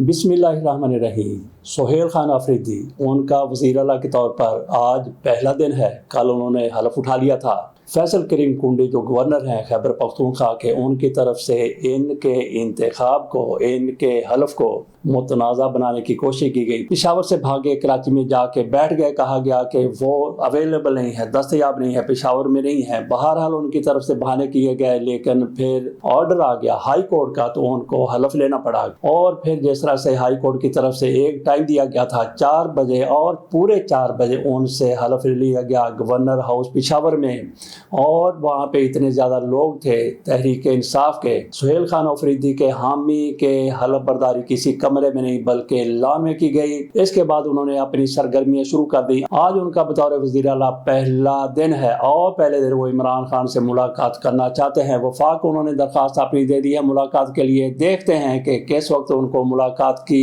बिस्मिल्लाहिर्रहमानिर्रहीम। सोहेल खान आफरीदी उनका वज़ीर आला के तौर पर आज पहला दिन है। कल उन्होंने हलफ उठा लिया था। फैसल करीम कुंडी जो गवर्नर हैं खैबर पख्तूनख्वा के, उनकी तरफ से इनके इंतखाब को, इनके हलफ को मुतनाज़ा बनाने की कोशिश की गई। पेशावर से भागे, कराची में जाके बैठ गए। कहा गया कि वो अवेलेबल नहीं है, दस्तयाब नहीं है, पेशावर में नहीं है। बहरहाल उनकी तरफ से बहाने किए गए, लेकिन फिर ऑर्डर आ गया हाई कोर्ट का, तो उनको हलफ लेना पड़ा। और फिर जिस तरह से हाई कोर्ट की तरफ से एक टाइम दिया गया था 4 बजे, और पूरे 4 बजे उनसे हलफ लिया गया गवर्नर हाउस पेशावर में। और वहाँ पे इतने ज़्यादा लोग थे तहरीक इंसाफ के, सोहेल खान आफरीदी के हामी के हलफ बर्दारी किसी कमरे में नहीं बल्कि लॉन में की गई। इसके बाद उन्होंने अपनी सरगर्मियां शुरू कर दी। आज उनका बतौर वज़ीर आला पहला दिन है और पहले दिन वो इमरान खान से मुलाकात करना चाहते हैं। वफाक उन्होंने दरख्वास्त अपनी दे दी है मुलाकात के लिए। देखते हैं कि किस वक्त उनको मुलाकात की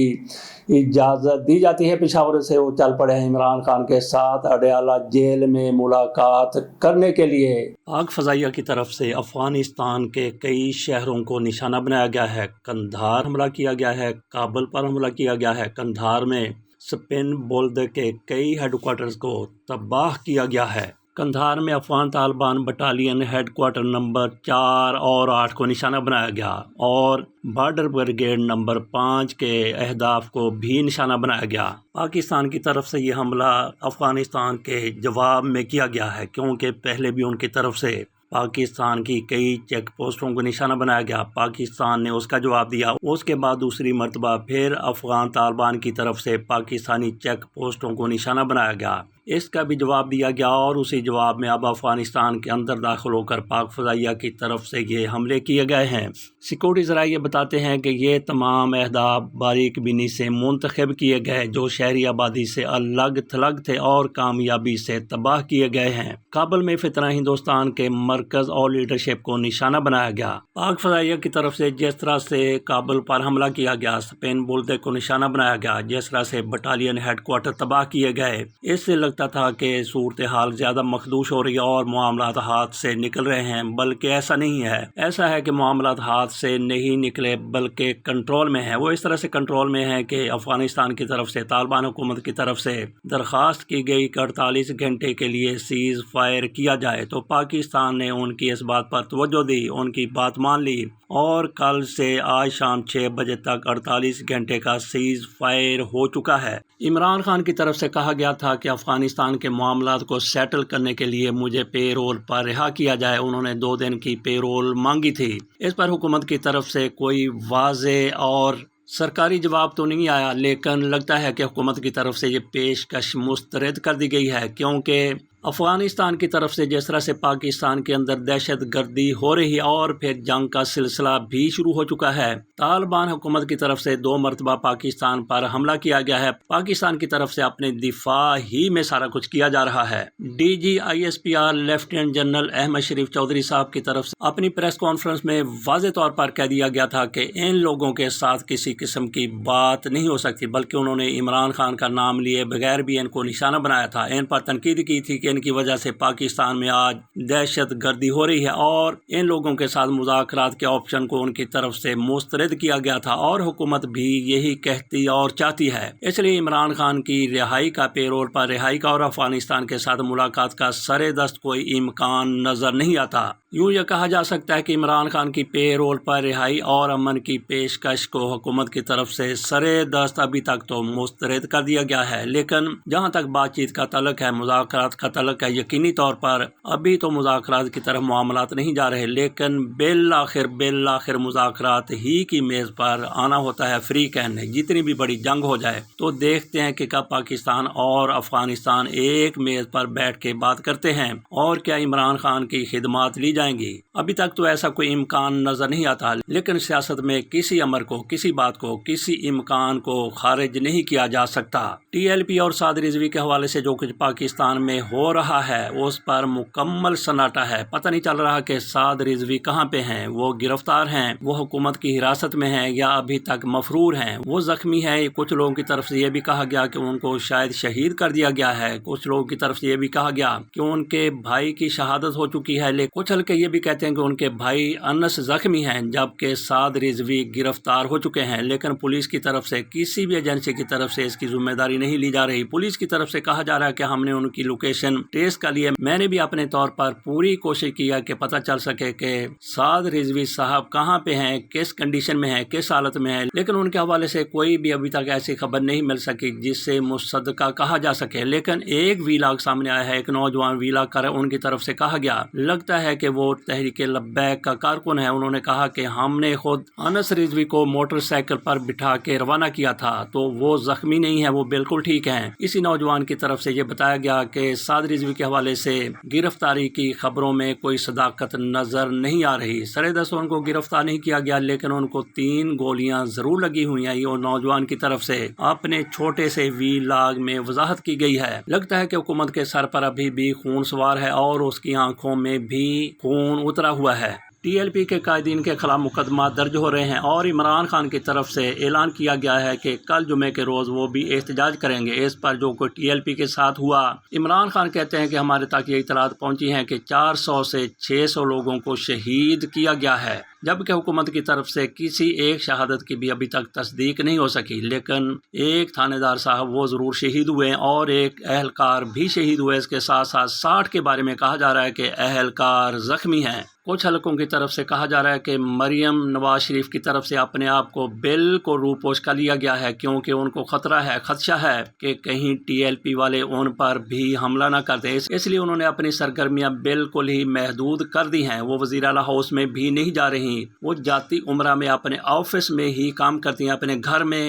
इजाज़त दी जाती है। पेशावर से वो चल पड़े हैं इमरान खान के साथ अडयाला जेल में मुलाकात करने के लिए। पाक फ़ज़ाइया की तरफ से अफ़गानिस्तान के कई शहरों को निशाना बनाया गया है। कंधार हमला किया गया है, काबुल पर हमला किया गया है। कंधार में स्पिन बोल्द के कई हेडक्वार्टर्स को तबाह किया गया है। कंधार में Afghan Taliban battalion headquarter number 4 और 8 को निशाना बनाया गया और बॉर्डर ब्रिगेड नंबर 5 के अहदाफ को भी निशाना बनाया गया। पाकिस्तान की तरफ से ये हमला अफ़गानिस्तान के जवाब में किया गया है, क्योंकि पहले भी उनकी तरफ से पाकिस्तान की कई चेक पोस्टों को निशाना बनाया गया। पाकिस्तान ने उसका जवाब दिया। उसके बाद दूसरी मरतबा फिर अफ़गान तालिबान की तरफ से पाकिस्तानी चेक पोस्टों को निशाना बनाया गया। इसका भी जवाब दिया गया और उसी जवाब में अब अफ़गानिस्तान के अंदर दाखिल होकर पाक फ़ज़ाइया की तरफ से ये हमले किए गए हैं। सिक्योरिटी ज़राए ये बताते हैं कि ये तमाम अहदाफ बारीक बीनी से मुंतखब किए गए जो शहरी आबादी से अलग थलग थे और कामयाबी से तबाह किए गए हैं। काबुल में फितना हिंदुस्तान के मरकज़ और लीडरशिप को निशाना बनाया गया। पाक फ़ज़ाइया की तरफ से जिस तरह से काबुल पर हमला किया गया, स्पेन बोल्दे को निशाना बनाया गया, जिस तरह से बटालियन हेडक्वार्टर तबाह किए गए, इससे लगता था कि सूरत हाल ज़्यादा मखदूश हो रही है और मामलात हाथ से निकल रहे हैं, बल्कि ऐसा नहीं है। ऐसा है कि मामलात हाथ से नहीं निकले बल्कि कंट्रोल में है। वो इस तरह से कंट्रोल में है कि अफ़गानिस्तान की तरफ से तालिबान हुकूमत की तरफ से दरख्वास्त की गई कि 48 घंटे के लिए सीज़ फायर किया जाए, तो पाकिस्तान ने उनकी इस बात पर तवज्जो दी, उनकी बात मान ली और कल से आज शाम 6 बजे तक 48 घंटे का सीज़ फायर हो चुका है। इमरान खान की तरफ से कहा गया था कि अफ़गानिस्तान के मामलात को सेटल करने के लिए मुझे पे रोल पर रिहा किया जाए। उन्होंने 2 दिन की पे रोल मांगी थी। इस पर हुकूमत की तरफ से कोई वाज़े और सरकारी जवाब तो नहीं आया, लेकिन लगता है कि हुकूमत की तरफ से ये पेशकश मुस्तरद कर दी गई है, क्योंकि अफ़गानिस्तान की तरफ से जिस तरह से पाकिस्तान के अंदर दहशत गर्दी हो रही है और फिर जंग का सिलसिला भी शुरू हो चुका है। तालिबान हुकूमत की तरफ से 2 मरतबा पाकिस्तान पर हमला किया गया है। पाकिस्तान की तरफ से अपने दिफा ही में सारा कुछ किया जा रहा है। DGISPR लेफ्टिनेंट जनरल अहमद शरीफ चौधरी साहब की तरफ से अपनी प्रेस कॉन्फ्रेंस में वाज़े तौर पर कह दिया गया था कि इन लोगों के साथ किसी किस्म की बात नहीं हो सकती, बल्कि उन्होंने इमरान खान का नाम लिए बगैर भी इनको निशाना बनाया था। इन पर तनकीद की थी कि इनकी वजह से पाकिस्तान में आज दहशत गर्दी हो रही है और इन लोगों के साथ मुज़ाकरात के ऑप्शन को उनकी तरफ से मुस्तरद किया गया था और हुकूमत भी यही कहती और चाहती है। इसलिए इमरान खान की रिहाई का, पेरोल पर रिहाई का और अफगानिस्तान के साथ मुलाकात का सरे दस्त कोई इम्कान नजर नहीं आता। यूँ यह कहा जा सकता है कि इमरान खान की पेरोल पर रिहाई और अमन की पेशकश को हुकूमत की तरफ से सरे दस्त अभी तक तो मुस्तरद कर दिया गया है, लेकिन जहाँ तक बातचीत का तल्लुक है, मुज़ाकरात का तल्लुक है, यकीनी तौर पर अभी तो मुज़ाकरात की तरफ मामलात नहीं जा रहे, लेकिन बिल आखिर मुज़ाकरात ही की मेज़ पर आना होता है। फ्री कैन जितनी भी बड़ी जंग हो जाए तो देखते हैं कि कब पाकिस्तान और अफगानिस्तान एक मेज़ पर बैठ के बात करते हैं और क्या इमरान खान की खिदमात ली जाएंगी। अभी तक तो ऐसा कोई इम्कान नजर नहीं आता, लेकिन सियासत में किसी अमर को, किसी बात को, किसी इम्कान को खारिज नहीं किया जा सकता। TLP और साद रिजवी के हवाले से जो कुछ पाकिस्तान में हो ہو رہا ہے اس پر مکمل سناٹا ہے۔ پتہ نہیں چل رہا کہ سعد رضوی کہاں پہ ہیں، وہ گرفتار ہیں، وہ حکومت کی حراست میں ہیں یا ابھی تک مفرور ہیں، وہ زخمی ہے۔ کچھ لوگوں کی طرف سے یہ بھی کہا گیا کہ ان کو شاید شہید کر دیا گیا ہے، کچھ لوگوں کی طرف سے یہ بھی کہا گیا کہ ان کے بھائی کی شہادت ہو چکی ہے، لیکن کچھ حلقے یہ بھی کہتے ہیں کہ ان کے بھائی انس زخمی ہیں جبکہ سعد رضوی گرفتار ہو چکے ہیں۔ لیکن پولیس کی طرف سے کسی بھی ایجنسی کی طرف سے اس کی ذمہ داری نہیں لی جا رہی۔ پولیس کی طرف سے کہا جا رہا ہے کہ ہم نے ان کی لوکیشن ٹریس کر لی ہے۔ میں نے بھی اپنے طور پر پوری کوشش کیا کہ پتہ چل سکے کہ سعد رضوی صاحب کہاں پہ ہیں، کس کنڈیشن میں ہیں، کس حالت میں ہیں، لیکن ان کے حوالے سے کوئی بھی ابھی تک ایسی خبر نہیں مل سکی جس سے مصدقہ کہا جا سکے۔ لیکن ایک ویلاگ سامنے آیا ہے، ایک نوجوان ویلاگ کر ان کی طرف سے کہا گیا، لگتا ہے کہ وہ تحریک لبیک کا کارکن ہے۔ انہوں نے کہا کہ ہم نے خود انس رضوی کو موٹر سائیکل پر بٹھا کے روانہ کیا تھا، تو وہ زخمی نہیں ہے، وہ بالکل ٹھیک ہیں۔ اسی نوجوان کی طرف سے یہ بتایا گیا کہ سعد رضوی کے حوالے سے گرفتاری کی خبروں میں کوئی صداقت نظر نہیں آ رہی۔ سر دست ان کو گرفتار نہیں کیا گیا، لیکن ان کو 3 گولیاں ضرور لگی ہوئی ہیں، یہ نوجوان کی طرف سے اپنے چھوٹے سے ویلاگ میں وضاحت کی گئی ہے۔ لگتا ہے کہ حکومت کے سر پر ابھی بھی خون سوار ہے اور اس کی آنکھوں میں بھی خون اترا ہوا ہے۔ ٹی ایل پی کے قائدین کے خلاف مقدمات درج ہو رہے ہیں اور عمران خان کی طرف سے اعلان کیا گیا ہے کہ کل جمعے کے روز وہ بھی احتجاج کریں گے اس پر جو کوئی ٹی ایل پی کے ساتھ ہوا۔ عمران خان کہتے ہیں کہ ہمارے تک یہ اطلاعات پہنچی ہیں کہ 400 سے 600 لوگوں کو شہید کیا گیا ہے، جبکہ حکومت کی طرف سے کسی ایک شہادت کی بھی ابھی تک تصدیق نہیں ہو سکی۔ لیکن ایک تھانے دار صاحب وہ ضرور شہید ہوئے اور ایک اہلکار بھی شہید ہوئے۔ اس کے ساتھ ساتھ 60 کے بارے میں کہا جا رہا ہے کہ اہلکار زخمی ہیں۔ کچھ حلقوں کی طرف سے کہا جا رہا ہے کہ مریم نواز شریف کی طرف سے اپنے آپ کو بالکل روپوش کر لیا گیا ہے، کیونکہ ان کو خدشہ ہے کہ کہیں ٹی ایل پی والے ان پر بھی حملہ نہ کر دیں، اس لیے انہوں نے اپنی سرگرمیاں بالکل ہی محدود کر دی ہیں۔ وہ وزیر اعلیٰ ہاؤس میں بھی نہیں جا رہی، وہ جاتی عمرہ میں اپنے آفس میں ہی کام کرتی ہیں، اپنے گھر میں،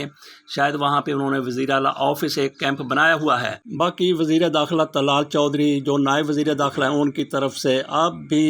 شاید وہاں پہ انہوں نے وزیر اعلیٰ آفس ایک کیمپ بنایا ہوا ہے۔ باقی وزیر داخلہ طلال چودھری جو نائب وزیر داخلہ ہیں، ان کی طرف سے اب بھی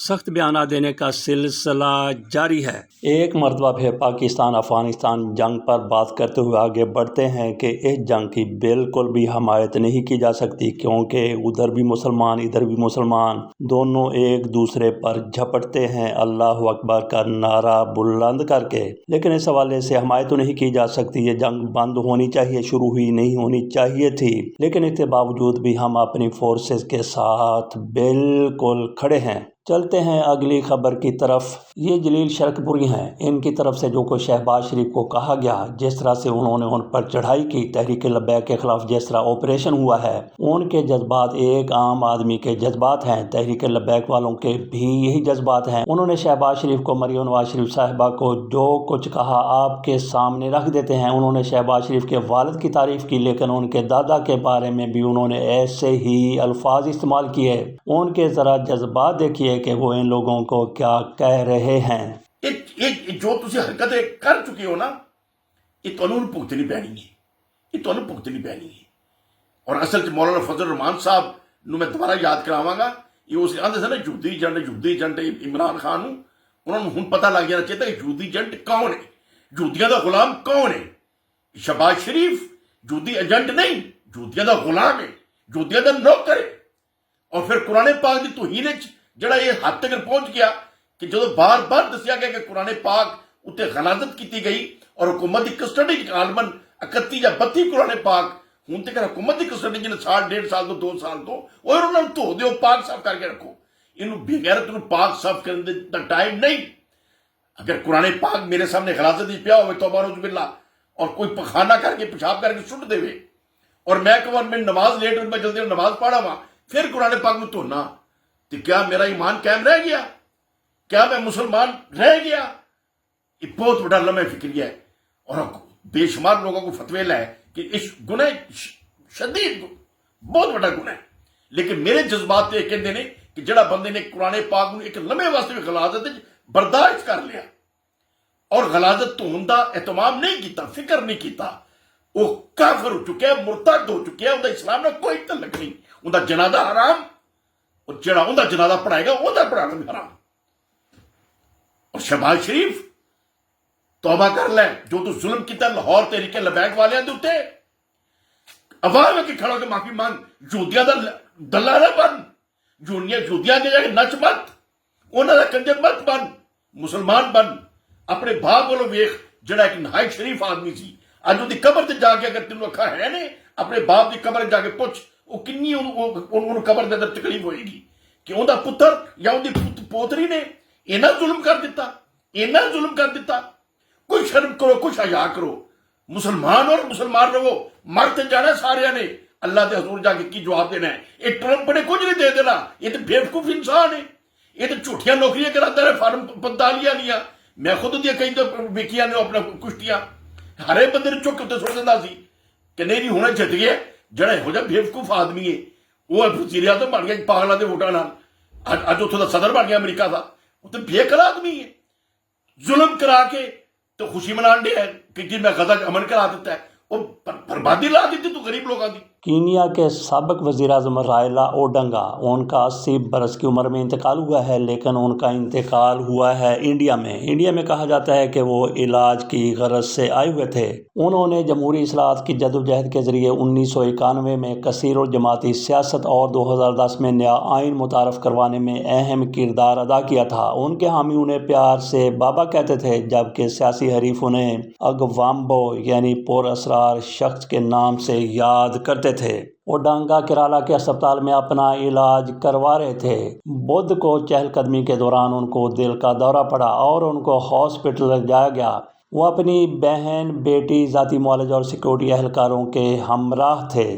سخت بیانات دینے کا سلسلہ جاری ہے۔ ایک مرتبہ پھر پاکستان افغانستان جنگ پر بات کرتے ہوئے آگے بڑھتے ہیں کہ اس جنگ کی بالکل بھی حمایت نہیں کی جا سکتی، کیونکہ ادھر بھی مسلمان ادھر بھی مسلمان، دونوں ایک دوسرے پر جھپٹتے ہیں اللہ اکبر کا نعرہ بلند کر کے۔ لیکن اس حوالے سے حمایت تو نہیں کی جا سکتی، یہ جنگ بند ہونی چاہیے، شروع ہی نہیں ہونی چاہیے تھی، لیکن اس کے باوجود بھی ہم اپنی فورسز کے ساتھ بالکل کھڑے ہیں۔ چلتے ہیں اگلی خبر کی طرف۔ یہ جلیل شرک پوری ہیں، ان کی طرف سے جو کوئی شہباز شریف کو کہا گیا، جس طرح سے انہوں نے ان پر چڑھائی کی، تحریک لبیک کے خلاف جس طرح آپریشن ہوا ہے، ان کے جذبات ایک عام آدمی کے جذبات ہیں، تحریک لبیک والوں کے بھی یہی جذبات ہیں۔ انہوں نے شہباز شریف کو، مریم نواز شریف صاحبہ کو جو کچھ کہا آپ کے سامنے رکھ دیتے ہیں۔ انہوں نے شہباز شریف کے والد کی تعریف کی، لیکن ان کے دادا کے بارے میں بھی انہوں نے ایسے ہی الفاظ استعمال کیے۔ ان کے ذرا جذبات دیکھیے کہ وہ ان لوگوں کو کیا کہہ رہے ہیں۔ جو تسی حرکتیں کر چکے ہو نا، یہ تانوں بھگتنی پینی ہے، یہ تانوں بھگتنی پینی ہے۔ اور اصل چ مولانا فضل الرحمان صاحب نو میں دوبارہ یاد کراواں گا، یہ اس آندے سے نا یہودی ایجنٹ عمران خان نو، انہوں نے ہن پتہ لگ جانا چاہیے کہ یہودی ایجنٹ کون ہے، یہودیاں دا غلام کون ہے۔ شہباز شریف یہودی ایجنٹ نہیں، یہودیاں دا غلام ہے، یہودیاں دا نوکر ہے۔ اور پھر قرآن پاک دی توہین جڑا یہ حد تک پہنچ گیا کہ جدو بار بار دسیا گیا کہ قرآن پاک اتنے غلاظت کی گئی اور حکومت کی کسٹڈی غالباً 31 یا 32 قرآن پاک ہوں تک حکومت کی کسٹڈی جن سال 1.5 سال تو 2 سال تو اور انہوں نے دھو دیو، پاک صاف کر کے رکھو۔ انہوں بغیرت انہوں پاک صاف کرنے دا ٹائم نہیں۔ اگر قرآن پاک میرے سامنے غلاظت ہی پیا ہوئے توبہ نعوذ باللہ اور کوئی پخانہ کر کے پیشاب کر کے سٹ دے اور میں کہوں میں نماز لیٹ میں جلدی نماز پڑھا ہوا پھر قرآن پاک میں دھونا، تو کیا میرا ایمان قائم رہ گیا؟ کیا میں مسلمان رہ گیا؟ یہ بہت بڑا لمحہ فکری ہے اور بے شمار لوگوں کو فتوی لائے کہ اس گناہ شدید بہت بڑا گناہ ہے۔ لیکن میرے جذبات یہ کہتے ہیں کہ جڑا بندے نے قرآن پاک میں ایک لمحے واسطے بھی غلاظت برداشت کر لیا اور غلاظت تو ہوندا اہتمام نہیں کیتا، فکر نہیں کیتا، وہ کافر ہو چکے ہیں، مرتد ہو چکے ہیں، انہوں اسلام نے کوئی تعلق نہیں، انہوں جنازہ حرام اور جڑا انہوں جنازہ پڑھائے گا انہوں پڑھانا بھی حرام۔ اور شہباز شریف توبہ کر لیں، جو تو ظلم کیتا لاہور تحریک لبیک والے دے اوتے عوام کے کھڑا کے معافی مانگ، یہودیاں دا दल्ला ना बन, यहूदियां के जाके नच मत, उन्होंने कंजर मत बन, मुसलमान बन। अपने बाप वालों वेख जड़ा एक नहायत शरीफ आदमी सी, अज उहदी कबर ते जाके अगर तेन अखा है ने, अपने बाप की कबर जाके पुछ वो किन्नी उन्होंने कबर के अंदर तकलीफ होएगी कि उहदा पुत्र या उहदी पोतरी ने इन्ना जुल्म कर दिता, इन्ना जुल्म कर दिता। कोई शर्म करो, कुछ हया करो, मुसलमान और मुसलमान रहो, मर ते जाना सारिया ने, अल्लाह के हजूर जाके की जवाब देना है। ये ट्रंप ने कुछ नहीं दे देना, ये तो बेवकूफ इंसान है, ये तो झूठिया नौकरियां कराता है फार्म 45 दियां। मैं खुद दियां कई तो विकिया ने अपना कुश्तियां हरे बंदे ने चुक उत्ते सुट दिंदा सी कि नहीं हुणे जित गया। जड़ा इहो जिहा बेवकूफ आदमी है वो वजीर आज़म बन गया पागलों के वोटां नाल, अज उत्थों दा सदर बन गया अमरीका का। वो तो बेअकल आदमी है, जुल्म करा के तो खुशी मनान दे कि जी मैं गजा अमन करा दिता है, वो बर्बादी ला दी तू गरीब लोगों की। कीनिया के साबिक वज़ीर आज़म रायला ओडंगा, उनका 80 बरस की उम्र में इंतकाल हुआ है, लेकिन उनका इंतकाल हुआ है इंडिया में। इंडिया में कहा जाता है कि वो इलाज की गरज से आए हुए थे। उन्होंने जमहूरी इस्लाहात की जदोजहद के ज़रिए 1991 में कसीर और जमाती सियासत और 2010 में नया आइन मुतारफ़ करवाने में अहम किरदार अदा किया था। उनके हामी उन्हें प्यार से बाबा कहते थे, जबकि सियासी हरीफ उन्हें अगवाम्बो यानी पुरअसरार शख्स के नाम से याद करते थे। ओडांगा केराला के अस्पताल में अपना इलाज करवा रहे थे। बुध को चहलकदमी के दौरान उनको दिल का दौरा पड़ा और उनको हॉस्पिटल ले जाया गया। वो अपनी बहन, बेटी, ज़ाती मुआलज और सिक्योरिटी एहलकारों के हमराह थे।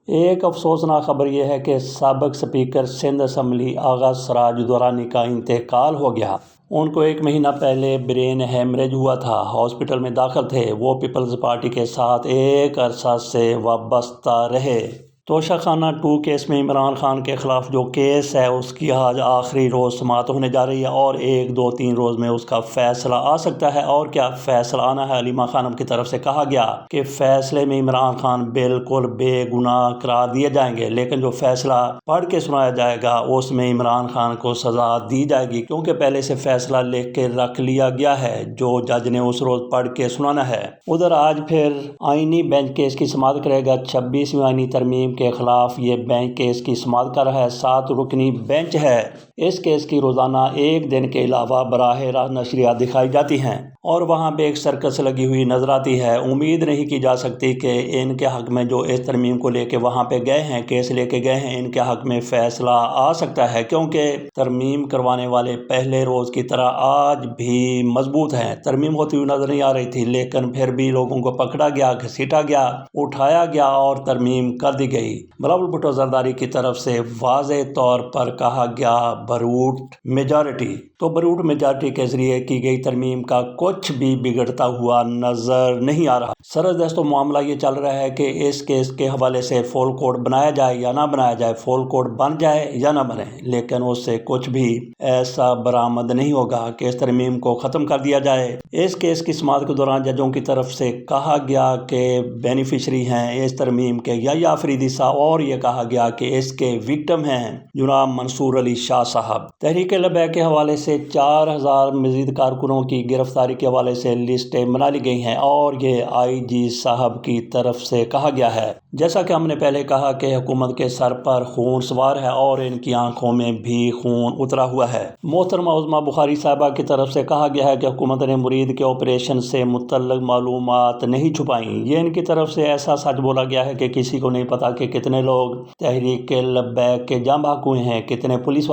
एक अफसोसनाक खबर यह है कि साबिक स्पीकर सिंध असम्बली आगा सराज दुरानी का इंतकाल हो गया। उनको 1 महीना पहले ब्रेन हेमरेज हुआ था, हॉस्पिटल में दाखिल थे। वो पीपल्स पार्टी के साथ एक अरसा से वाबस्ता रहे। तोशाखाना 2 केस में इमरान खान के खिलाफ जो केस है उसकी आज आखिरी रोज़ समाअत होने जा रही है और 1, 2, 3 रोज़ में उसका फैसला आ सकता है। और क्या फैसला आना है? अलीमा खानम की तरफ से कहा गया कि फैसले में इमरान खान बिल्कुल बेगुनाह करार दिए जाएंगे, लेकिन जो फैसला पढ़ के सुनाया जाएगा उसमें इमरान खान को सज़ा दी जाएगी, क्योंकि पहले से फैसला लिख के रख लिया गया है जो जज ने उस रोज़ पढ़ के सुनाना है। उधर आज फिर आईनी बेंच केस की समाअत करेगा। 26वीं आईनी तरमीम के खिलाफ ये बेंच केस की समाअत कर रहा है। 7 रुकनी बेंच है। इस केस की रोज़ाना 1 दिन के अलावा बराह रास्त नशरियात दिखाई जाती हैं और वहाँ पे एक सर्कस लगी हुई नजर आती है। उम्मीद नहीं की जा सकती कि इनके हक में जो इस तरमीम को लेके वहाँ पे गए हैं, केस लेके गए हैं, इनके हक में फैसला आ सकता है, क्योंकि तरमीम करवाने वाले पहले रोज़ की तरह आज भी मजबूत हैं। तरमीम होती हुई नजर नहीं आ रही थी, लेकिन फिर भी लोगों को पकड़ा गया, घसीटा गया, उठाया गया और तरमीम कर दी गई। बिलावल भुट्टो जरदारी की तरफ से वाज़े तौर पर कहा गया बरूट मेजॉरिटी। तो बरूट मेजॉरिटी के जरिए की गई तरमीम का कुछ भी बिगड़ता हुआ नजर नहीं आ रहा। सरदस्त तो मामला ये चल रहा है कि इस केस के हवाले से फुल कोड बनाया जाए या ना बनाया जाए, फुल कोड बन जाए या ना बने, लेकिन उससे कुछ भी ऐसा बरामद नहीं होगा कि इस तरमीम को ख़त्म कर दिया जाए। इस केस की समाअत के दौरान जजों की तरफ से कहा गया कि बेनिफिशरी हैं इस तरमीम के या आफरीदी साहब, और ये कहा गया कि इसके विक्टिम हैं जनाब मंसूर अली शाह साहब। तहरीक लबैक के हवाले से 4000 मजीद कारकुनों की गिरफ्तारी के हवाले से लिस्टें बना ली गई हैं और ये IG साहब की तरफ से कहा गया है। जैसा कि हमने पहले कहा कि हुकूमत के सर पर खून सवार है और इनकी आंखों में भी खून उतरा हुआ है। मोहतरमा उज़्मा बुखारी साहबा की तरफ से कहा गया है कि हुकूमत ने मुरीद के ऑपरेशन से मुतल्लिक़ मालूमात नहीं छुपाई। ये इनकी तरफ से ऐसा सच बोला गया है कि किसी को नहीं पता कि कितने लोग तहरीक लबैक के जाम बहक हुए हैं, कितने पुलिस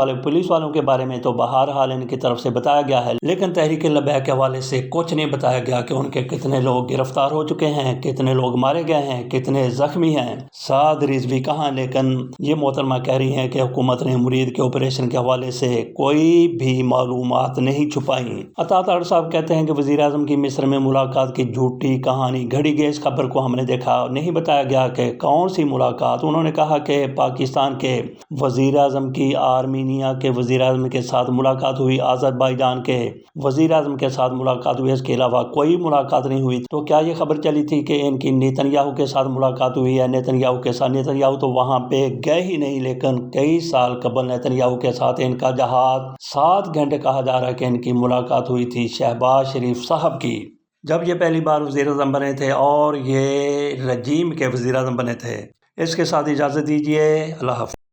वालों के बारे में तो बहरहाल इनकी तरफ से बताया गया है, लेकिन तहरीक लबैक के हवाले से कुछ नहीं बताया गया कि उनके कितने लोग गिरफ्तार हो चुके हैं, कितने लोग मारे गए हैं, कितने जख्मी हैं, साद रिजवी कहाँ। लेकिन ये मोहतरमा कह रही हैं कि हुकूमत ने मुरीद के ऑपरेशन के हवाले से कोई भी मालूमात नहीं छुपाई। अतात अहमद साहब कहते हैं कि वज़ीर आज़म की मिस्र में मुलाकात की झूठी कहानी घड़ी गई। इस खबर को हमने देखा, नहीं बताया गया कि कौन सी मुलाकात। उन्होंने कहा कि पाकिस्तान के वज़ीर आज़म की आर्मीनिया के वज़ीर आज़म के साथ मुलाकात हुई, अज़रबैजान के वज़ीर आज़म के साथ मुलाकात हुई, इसके अलावा कोई मुलाकात नहीं हुई। तो क्या ये खबर चली थी कि इनकी नेतन्याहू के साथ मुलाकात हुई है? नेतन्याहू के साथ, नेतन्याहू तो वहाँ पे गए ही नहीं, लेकिन कई साल कबल नेतन्याहू के साथ इनका जहाज 7 घंटे कहा जा रहा है कि इनकी मुलाकात हुई थी शहबाज शरीफ साहब की, जब ये पहली बार वज़ीर आज़म बने थे और ये रजीम के वज़ीर आज़म बने थे। इसके साथ इजाज़त दीजिए, अल्लाह हाफ़िज़।